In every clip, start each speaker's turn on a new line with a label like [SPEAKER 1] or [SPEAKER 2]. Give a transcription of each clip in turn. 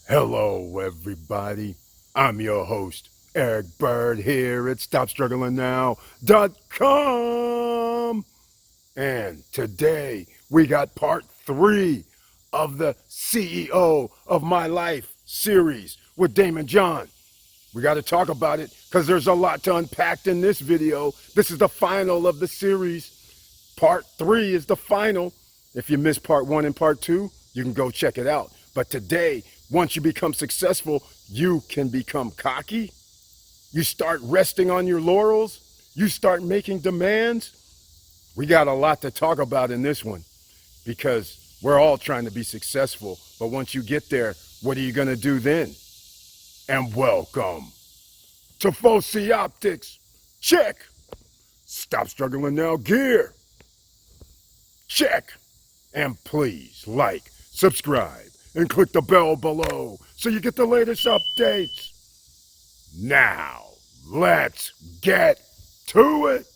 [SPEAKER 1] Hello, everybody. I'm your host, Eric Bird, here at StopStrugglingNow.com. And today we got part 3 of the CEO of My Life series with Daymond John. We got to talk about it because there's a lot to unpack in this video. This is the final of the series. Part 3 is the final. If you missed part 1 and part 2, you can go check it out. But today, once you become successful, you can become cocky. You start resting on your laurels. You start making demands. We got a lot to talk about in this one because we're all trying to be successful. But once you get there, what are you going to do then? And welcome to Foci Optics. Check. Stop struggling now gear. Check. And please like, subscribe, and click the bell below so you get the latest updates. Now, let's get to it.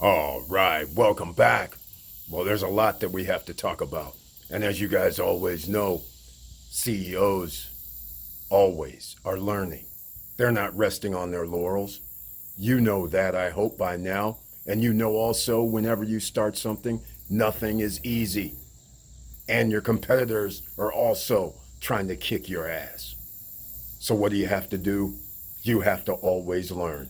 [SPEAKER 1] All right, welcome back. Well, there's a lot that we have to talk about. And as you guys always know, CEOs always are learning. They're not resting on their laurels. You know that, I hope, by now. And you know also, whenever you start something, nothing is easy. And your competitors are also trying to kick your ass. So what do you have to do? You have to always learn.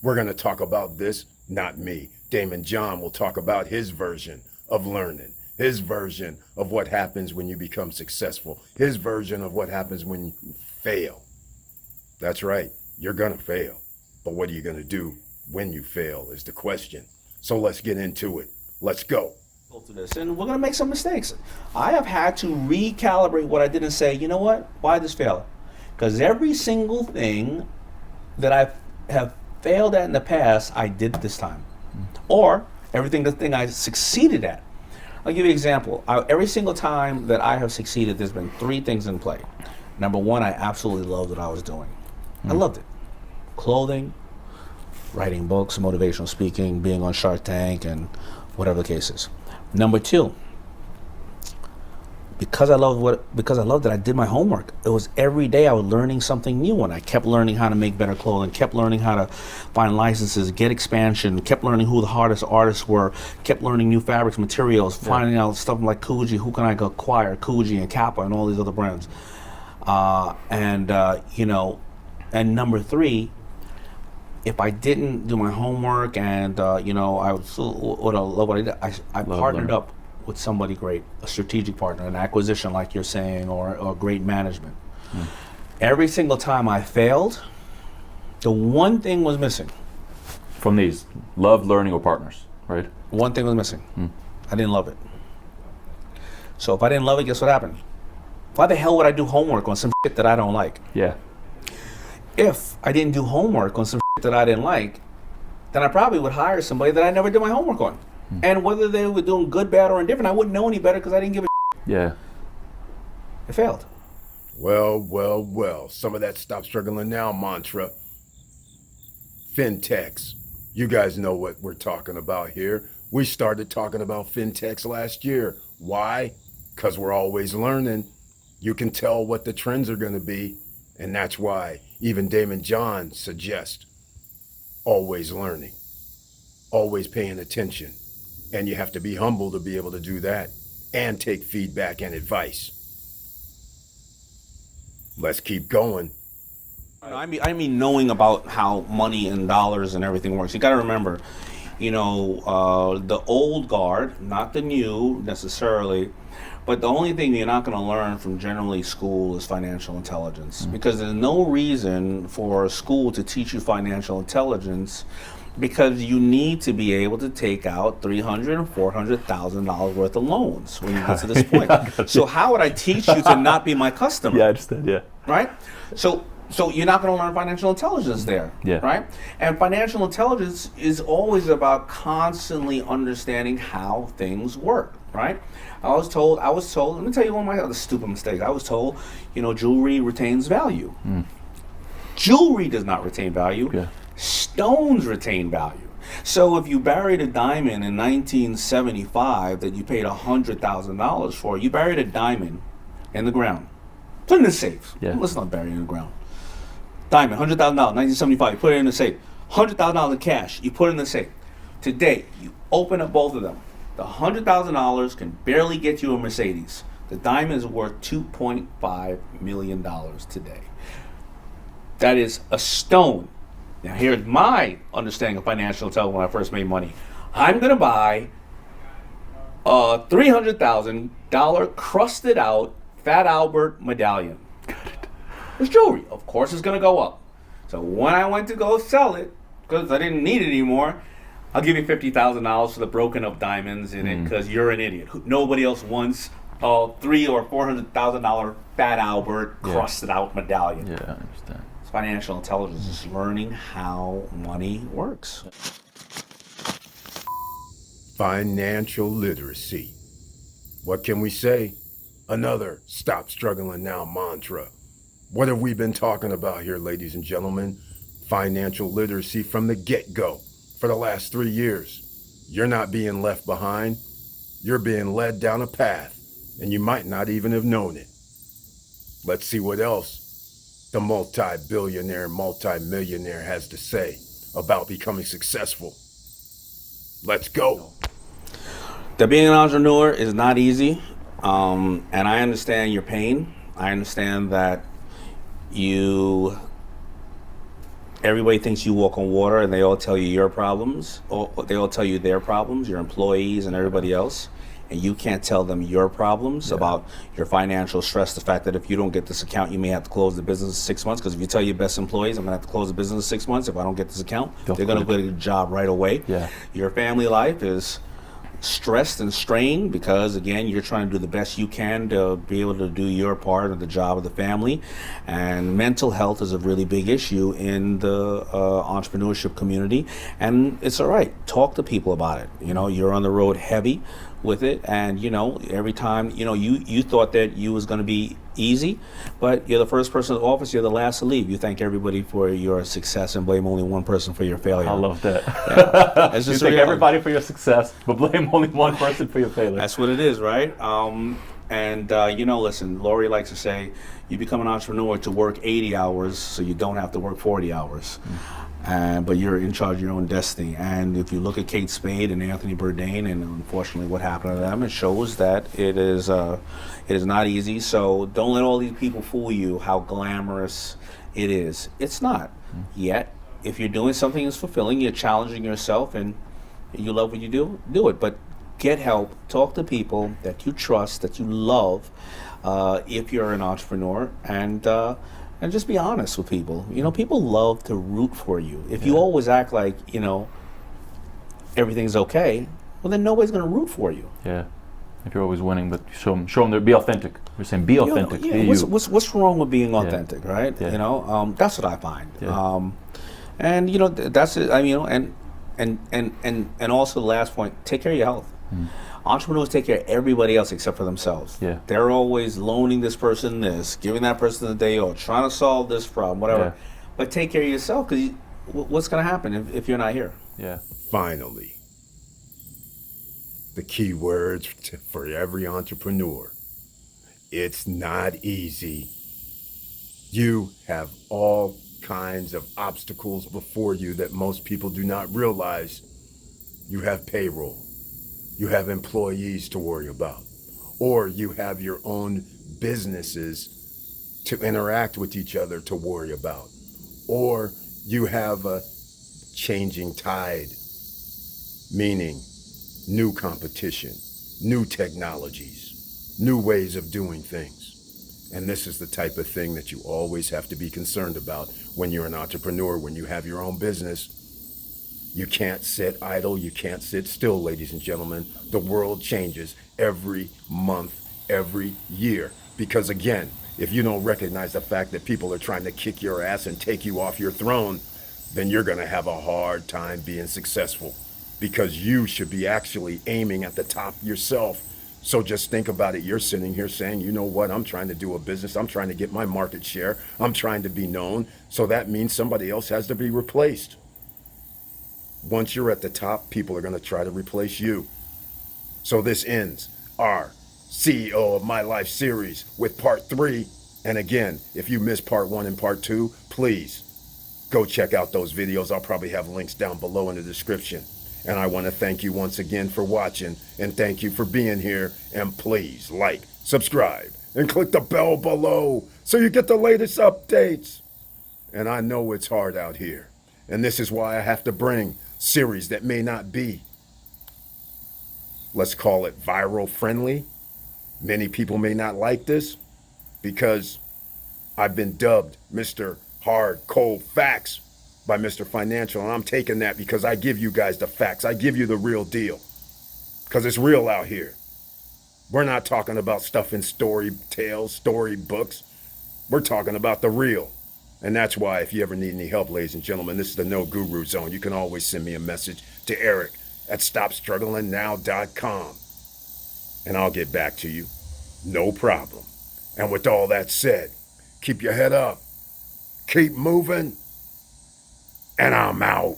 [SPEAKER 1] We're going to talk about this, not me. Daymond John will talk about his version of learning, his version of what happens when you become successful, his version of what happens when you fail. That's right, you're going to fail. But what are you going to do when you fail is the question. So let's get into it. Let's go.
[SPEAKER 2] Go through this, and we're going to make some mistakes. I have had to recalibrate what I did and say, you know what? Why this fail? Because every single thing that I have failed at in the past, I did this time. Or the thing I succeeded at. I'll give you an example. Every single time that I have succeeded, there's been 3 things in play. Number 1, I absolutely loved what I was doing. I loved it. Clothing, writing books, motivational speaking, being on Shark Tank, and whatever the case is. Number 2, because I loved it, I did my homework. It was every day I was learning something new, and I kept learning how to make better clothing, kept learning how to find licenses, get expansion, kept learning who the hardest artists were, kept learning new fabrics, materials, finding out stuff like Coogee, who can I acquire, Coogee and Kappa and all these other brands. And number 3, if I didn't do my homework and, I would love what I did, I partnered up with somebody great, a strategic partner, an acquisition like you're saying, or great management. Every single time I failed, the one thing was missing.
[SPEAKER 3] From these, love, learning, or partners, right?
[SPEAKER 2] One thing was missing. I didn't love it. So if I didn't love it, guess what happened? Why the hell would I do homework on some shit that I don't like?
[SPEAKER 3] Yeah.
[SPEAKER 2] If I didn't do homework on some shit that I didn't like, then I probably would hire somebody that I never did my homework on. And whether they were doing good, bad, or indifferent, I wouldn't know any better because I didn't give a shit.
[SPEAKER 3] Yeah.
[SPEAKER 2] It failed.
[SPEAKER 1] Well. Some of that stop struggling now mantra. Fintechs. You guys know what we're talking about here. We started talking about fintechs last year. Why? Because we're always learning. You can tell what the trends are going to be. And that's why even Daymond John suggests always learning, always paying attention. And you have to be humble to be able to do that and take feedback and advice. Let's keep going.
[SPEAKER 2] I mean knowing about how money and dollars and everything works. You got to remember, the old guard, not the new necessarily, but the only thing you're not going to learn from generally school is financial intelligence. Because there's no reason for a school to teach you financial intelligence Because you need to be able to take out $300,000 and $400,000 worth of loans when you get to this point. So how would I teach you to not be my customer?
[SPEAKER 3] Yeah, I understand. Yeah.
[SPEAKER 2] Right? So you're not going to learn financial intelligence there,
[SPEAKER 3] Yeah.
[SPEAKER 2] right? And financial intelligence is always about constantly understanding how things work, right? I was told, let me tell you one of my other stupid mistakes. I was told, jewelry retains value. Jewelry does not retain value.
[SPEAKER 3] Yeah.
[SPEAKER 2] Stones retain value. So if you buried a diamond in 1975 that you paid $100,000 for, you buried a diamond in the ground. Put it in the safe.
[SPEAKER 3] Yeah.
[SPEAKER 2] Let's not bury it in the ground. Diamond, $100,000, 1975, you put it in the safe. $100,000 in cash, you put it in the safe. Today, you open up both of them. The $100,000 can barely get you a Mercedes. The diamond is worth $2.5 million today. That is a stone. Now here's my understanding of financial intelligence when I first made money. I'm going to buy a $300,000 crusted out Fat Albert medallion. It's jewelry. Of course it's going to go up. So when I went to go sell it, because I didn't need it anymore, I'll give you $50,000 for the broken up diamonds in it because you're an idiot. Nobody else wants a $300,000 or $400,000 Fat Albert crusted out medallion.
[SPEAKER 3] Yeah, I understand.
[SPEAKER 2] Financial intelligence is learning how money works.
[SPEAKER 1] Financial literacy. What can we say? Another stop struggling now mantra. What have we been talking about here, ladies and gentlemen? Financial literacy from the get-go for the last 3 years. You're not being left behind. You're being led down a path, and you might not even have known it. Let's see what else the multi-billionaire, multi-millionaire has to say about becoming successful. Let's go.
[SPEAKER 2] Being an entrepreneur is not easy, and I understand your pain. I understand that everybody thinks you walk on water and they all tell you your problems, or they all tell you their problems, your employees and everybody else, and you can't tell them your problems about your financial stress, the fact that if you don't get this account, you may have to close the business in 6 months, because if you tell your best employees, I'm going to have to close the business in 6 months if I don't get this account, they're going to get a job right away.
[SPEAKER 3] Yeah.
[SPEAKER 2] Your family life is stressed and strained because, again, you're trying to do the best you can to be able to do your part of the job of the family. And mental health is a really big issue in the entrepreneurship community, and it's all right. Talk to people about it. You're on the road heavy with it, and every time you thought that you was going to be easy, but you're the first person in the office, you're the last to leave. You thank everybody for your success and blame only one person for your failure.
[SPEAKER 3] I love that.
[SPEAKER 2] Yeah.
[SPEAKER 3] You thank everybody for your success, but blame only one person for your failure.
[SPEAKER 2] That's what it is, right? Listen, Lori likes to say, you become an entrepreneur to work 80 hours so you don't have to work 40 hours. But you're in charge of your own destiny. And if you look at Kate Spade and Anthony Bourdain, and unfortunately what happened to them, it shows that it is not easy. So don't let all these people fool you how glamorous it is. It's not. Yet, if you're doing something that's fulfilling, you're challenging yourself, and you love what you do it. But get help. Talk to people that you trust, that you love, if you're an entrepreneur, and just be honest with people. People love to root for you. If you always act like, everything's okay, well, then nobody's going to root for you.
[SPEAKER 3] Yeah. If you're always winning, but show them to be authentic. You're saying be authentic.
[SPEAKER 2] Yeah. What's wrong with being authentic, right?
[SPEAKER 3] Yeah.
[SPEAKER 2] That's what I find.
[SPEAKER 3] Yeah.
[SPEAKER 2] That's it. And also the last point, take care of your health. Entrepreneurs take care of everybody else except for themselves.
[SPEAKER 3] Yeah.
[SPEAKER 2] They're always loaning this person this, giving that person the day off, trying to solve this problem, whatever.
[SPEAKER 3] Yeah.
[SPEAKER 2] But take care of yourself, because what's going to happen if you're not here?
[SPEAKER 3] Yeah.
[SPEAKER 1] Finally, the key words for every entrepreneur. It's not easy. You have all kinds of obstacles before you that most people do not realize. You have payroll. You have employees to worry about. Or you have your own businesses to interact with each other to worry about. Or you have a changing tide, meaning new competition, new technologies, new ways of doing things. And this is the type of thing that you always have to be concerned about when you're an entrepreneur, when you have your own business. You can't sit idle. You can't sit still, ladies and gentlemen. The world changes every month, every year. Because again, if you don't recognize the fact that people are trying to kick your ass and take you off your throne, then you're going to have a hard time being successful. Because you should be actually aiming at the top yourself. So just think about it. You're sitting here saying, you know what? I'm trying to do a business. I'm trying to get my market share. I'm trying to be known. So that means somebody else has to be replaced. Once you're at the top, people are going to try to replace you. So this ends our CEO of My Life series with part 3. And again, if you missed part 1 and part 2, please go check out those videos. I'll probably have links down below in the description. And I want to thank you once again for watching, and thank you for being here. And please like, subscribe, and click the bell below so you get the latest updates. And I know it's hard out here, and this is why I have to bring series that may not be, let's call it viral friendly. Many people may not like this because I've been dubbed Mr. Hard Cold Facts by Mr. Financial, and I'm taking that because I give you guys the facts. I give you the real deal because it's real out here. We're not talking about stuff in story tales, story books. We're talking about the real. And that's why if you ever need any help, ladies and gentlemen, this is the No Guru Zone. You can always send me a message to Eric at StopStrugglingNow.com, and I'll get back to you. No problem. And with all that said, keep your head up, keep moving, and I'm out.